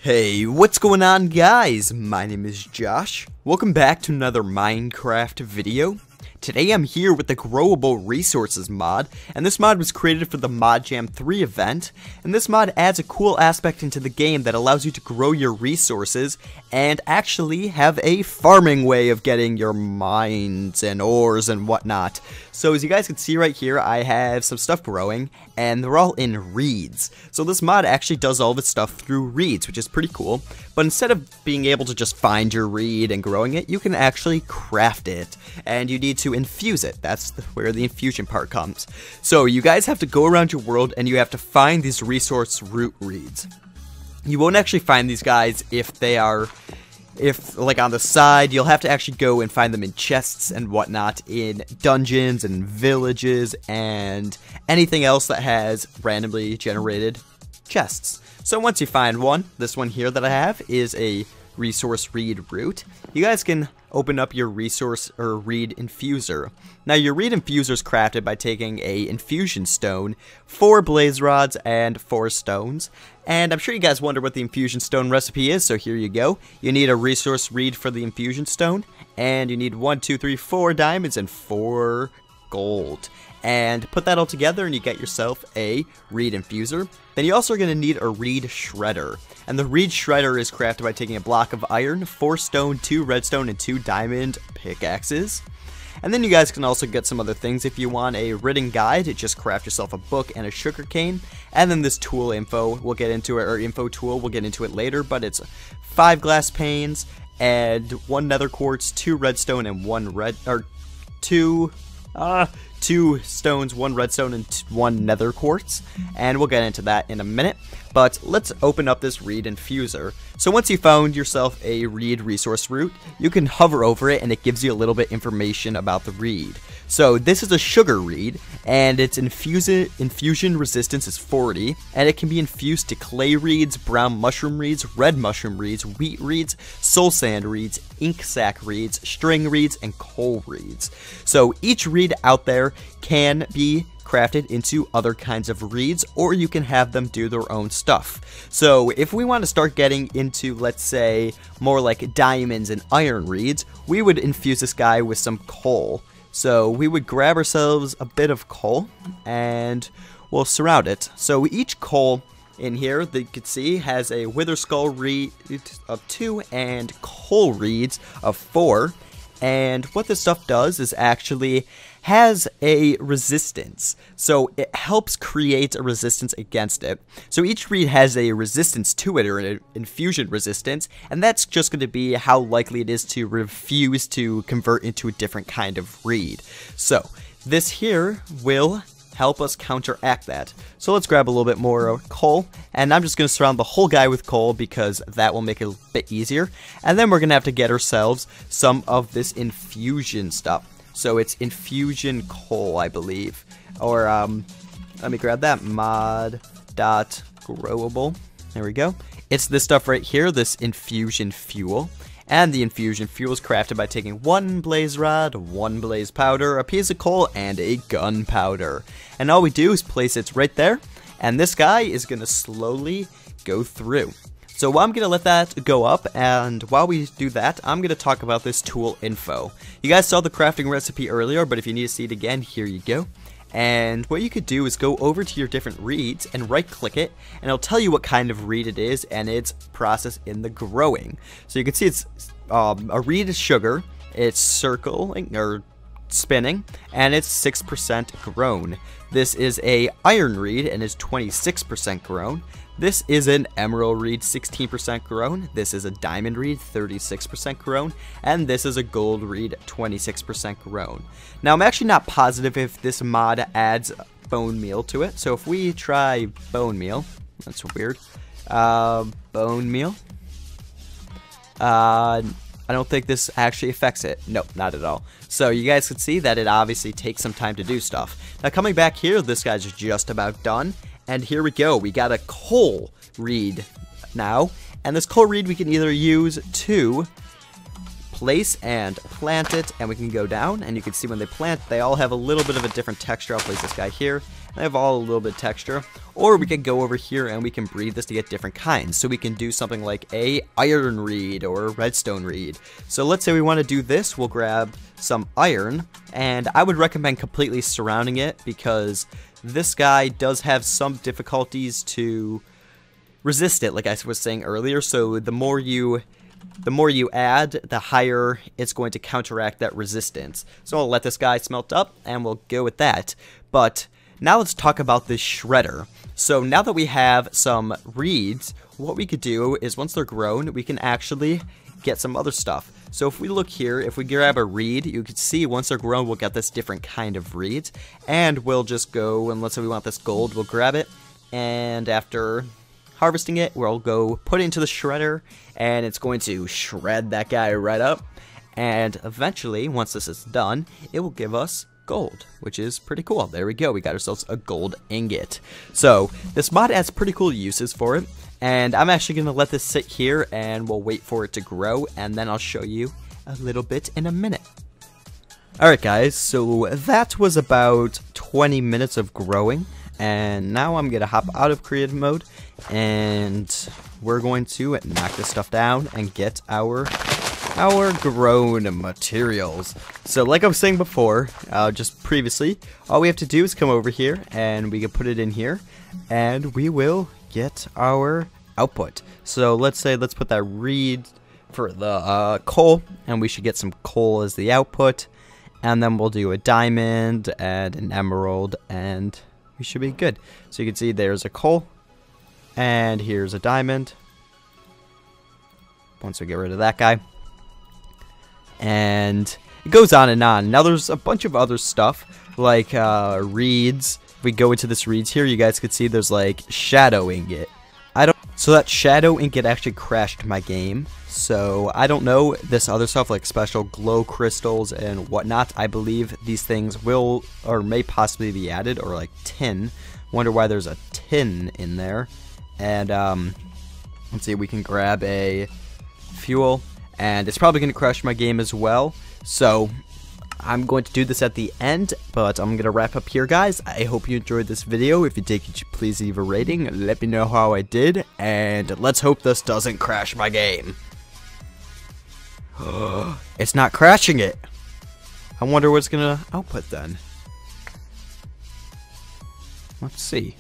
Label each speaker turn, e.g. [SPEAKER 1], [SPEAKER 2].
[SPEAKER 1] Hey, what's going on, guys? My name is Josh. Welcome back to another Minecraft video. Today I'm here with the Growable Resources mod, and this mod was created for the Mod Jam 3 event, and this mod adds a cool aspect into the game that allows you to grow your resources and actually have a farming way of getting your mines and ores and whatnot. So as you guys can see right here, I have some stuff growing, and they're all in reeds. So this mod actually does all of its stuff through reeds, which is pretty cool, but instead of being able to just find your reed and growing it, you can actually craft it, and you need to infuse it. That's where the infusion part comes. So you guys have to go around your world and you have to find these resource root reeds. You won't actually find these guys if like on the side. You'll have to actually go and find them in chests and whatnot in dungeons and villages and anything else that has randomly generated chests. So once you find one, this one here that I have is a resource reed root. You guys can open up your resource or reed infuser. Now your reed infuser is crafted by taking a infusion stone, 4 blaze rods, and 4 stones. And I'm sure you guys wonder what the infusion stone recipe is, so here you go. You need a resource reed for the infusion stone, and you need 4 diamonds and 4 gold. And put that all together and you get yourself a reed infuser. Then you also are going to need a reed shredder. And the reed shredder is crafted by taking a block of iron, 4 stone, 2 redstone, and 2 diamond pickaxes. And then you guys can also get some other things if you want a written guide. Just craft yourself a book and a sugarcane. And then this tool info, we'll get into it, or info tool, we'll get into it later, but it's 5 glass panes and 1 nether quartz, 2 redstone, and 2 stones, 1 redstone, and 1 nether quartz, and we'll get into that in a minute. But let's open up this reed infuser. So once you found yourself a reed resource root, you can hover over it and it gives you a little bit information about the reed. So this is a sugar reed, and its infusion resistance is 40, and it can be infused to clay reeds, brown mushroom reeds, red mushroom reeds, wheat reeds, soul sand reeds, ink sac reeds, string reeds, and coal reeds. So each reed out there can be crafted into other kinds of reeds, or you can have them do their own stuff. So if we want to start getting into, let's say, more like diamonds and iron reeds, we would infuse this guy with some coal. So we would grab ourselves a bit of coal and we'll surround it. So each coal in here that you can see has a wither skull reed of 2 and coal reeds of 4. And what this stuff does is actually has a resistance. So it helps create a resistance against it. So each reed has a resistance to it, or an infusion resistance, and that's just going to be how likely it is to refuse to convert into a different kind of reed. So this here will help us counteract that. So let's grab a little bit more coal, and I'm just going to surround the whole guy with coal because that will make it a bit easier. And then we're going to have to get ourselves some of this infusion stuff. So it's infusion coal, I believe. Or, let me grab that, mod.growable. There we go. It's this stuff right here, this infusion fuel. And the infusion fuel is crafted by taking 1 blaze rod, 1 blaze powder, a piece of coal, and a gunpowder. And all we do is place it right there, and this guy is going to slowly go through. So I'm going to let that go up, and while we do that, I'm going to talk about this tool info. You guys saw the crafting recipe earlier, but if you need to see it again, here you go. And what you could do is go over to your different reeds and right click it, and it'll tell you what kind of reed it is and its process in the growing. So you can see it's a reed is sugar, it's circling or spinning, and it's 6% grown. This is a iron reed and is 26% grown. This is an emerald reed, 16% grown. This is a diamond reed, 36% grown. And this is a gold reed, 26% grown. Now, I'm actually not positive if this mod adds bone meal to it. So if we try bone meal, that's weird. Bone meal. I don't think this actually affects it. Nope, not at all. So you guys can see that it obviously takes some time to do stuff. Now coming back here, this guy's just about done. And here we go, we got a coal reed now. And this coal reed we can either use to place and plant it, and we can go down, and you can see when they plant, they all have a little bit of a different texture. I'll place this guy here, They have all a little bit of texture. Or we could go over here and we can breed this to get different kinds. So we can do something like a iron reed or a redstone reed. So let's say we want to do this. We'll grab some iron, and I would recommend completely surrounding it because this guy does have some difficulties to resist it, like I was saying earlier. So the more you add, the higher it's going to counteract that resistance. So I'll let this guy smelt up, and we'll go with that. But now let's talk about this shredder. So now that we have some reeds, what we could do is once they're grown, we can actually get some other stuff. So if we look here, if we grab a reed, you can see once they're grown, we'll get this different kind of reeds. And we'll just go, and let's say we want this gold, we'll grab it. And after harvesting it, we'll go put it into the shredder, and it's going to shred that guy right up. And eventually, once this is done, it will give us gold, which is pretty cool. There we go, we got ourselves a gold ingot. So this mod has pretty cool uses for it, and I'm actually going to let this sit here and we'll wait for it to grow, and then I'll show you a little bit in a minute. Alright guys, so that was about 20 minutes of growing, and now I'm going to hop out of creative mode, and we're going to knock this stuff down and get our grown materials. So like I was saying before, just previously, all we have to do is come over here and we can put it in here, and we will get our output. So let's put that reed for the coal, and we should get some coal as the output, and then we'll do a diamond and an emerald, and we should be good. So you can see there's a coal, and here's a diamond. Once we get rid of that guy, and it goes on and on. Now there's a bunch of other stuff like reeds. If we go into this reeds here, you guys could see there's like shadow ingot. So that shadow ingot actually crashed my game. So I don't know this other stuff like special glow crystals and whatnot. I believe these things will or may possibly be added, or like tin. Wonder why there's a tin in there. And let's see, we can grab a fuel, and it's probably going to crash my game as well. So I'm going to do this at the end, but I'm going to wrap up here, guys. I hope you enjoyed this video. If you did, could you please leave a rating? Let me know how I did, and let's hope this doesn't crash my game. It's not crashing it. I wonder what's going to output then. Let's see.